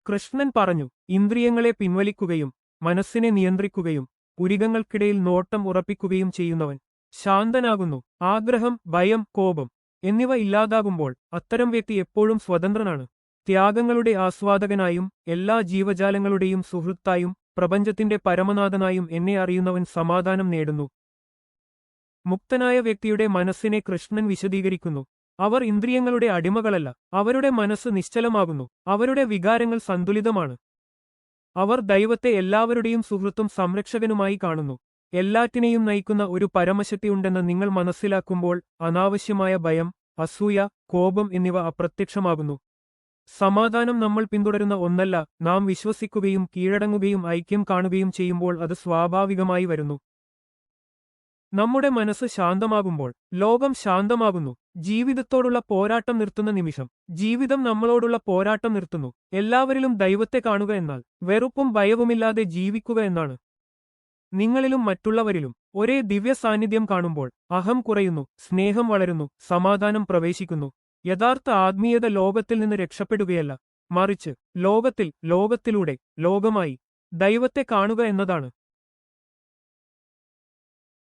കൃഷ്ണൻ പറഞ്ഞു, ഇന്ദ്രിയങ്ങളെ പിൻവലിക്കുകയും മനസ്സിനെ നിയന്ത്രിക്കുകയും പുരികങ്ങൾക്കിടയിൽ നോട്ടം ഉറപ്പിക്കുകയും ചെയ്യുന്നവൻ ശാന്തനാകുന്നു. ആഗ്രഹം, ഭയം, കോപം എന്നിവ ഇല്ലാതാകുമ്പോൾ അത്തരം വ്യക്തി എപ്പോഴും സ്വതന്ത്രനാണ്. ത്യാഗങ്ങളുടെ ആസ്വാദകനായും എല്ലാ ജീവജാലങ്ങളുടെയും സുഹൃത്തായും പ്രപഞ്ചത്തിന്റെ പരമനാഥനായും എന്നെ അറിയുന്നവൻ സമാധാനം നേടുന്നു. മുക്തനായ വ്യക്തിയുടെ മനസ്സിനെ കൃഷ്ണൻ വിശദീകരിക്കുന്നു. അവർ ഇന്ദ്രിയങ്ങളുടെ അടിമകളല്ല, അവരുടെ മനസ്സ് നിശ്ചലമാകുന്നു, അവരുടെ വികാരങ്ങൾ സന്തുലിതമാണ്. അവർ ദൈവത്തെ എല്ലാവരുടെയും സുഹൃത്തും സംരക്ഷകനുമായി കാണുന്നു. എല്ലാറ്റിനെയും നയിക്കുന്ന ഒരു പരമശക്തിയുണ്ടെന്ന് നിങ്ങൾ മനസ്സിലാക്കുമ്പോൾ അനാവശ്യമായ ഭയം, അസൂയ, കോപം എന്നിവ അപ്രത്യക്ഷമാകുന്നു. സമാധാനം നമ്മൾ പിന്തുടരുന്ന ഒന്നല്ല, നാം വിശ്വസിക്കുകയും കീഴടങ്ങുകയും ഐക്യം കാണുകയും ചെയ്യുമ്പോൾ അത് സ്വാഭാവികമായി വരുന്നു. നമ്മുടെ മനസ്സ് ശാന്തമാകുമ്പോൾ ലോകം ശാന്തമാകുന്നു. ജീവിതത്തോടുള്ള പോരാട്ടം നിർത്തുന്ന നിമിഷം ജീവിതം നമ്മളോടുള്ള പോരാട്ടം നിർത്തുന്നു. എല്ലാവരിലും ദൈവത്തെ കാണുക എന്നാൽ വെറുപ്പും ഭയവുമില്ലാതെ ജീവിക്കുക എന്നാണ്. നിങ്ങളിലും മറ്റുള്ളവരിലും ഒരേ ദിവ്യ സാന്നിധ്യം കാണുമ്പോൾ അഹം കുറയുന്നു, സ്നേഹം വളരുന്നു, സമാധാനം പ്രവേശിക്കുന്നു. യഥാർത്ഥ ആത്മീയത ലോകത്തിൽ നിന്ന് രക്ഷപ്പെടുകയല്ല, മറിച്ച് ലോകത്തിലൂടെ ലോകമായി ദൈവത്തെ കാണുക എന്നതാണ്.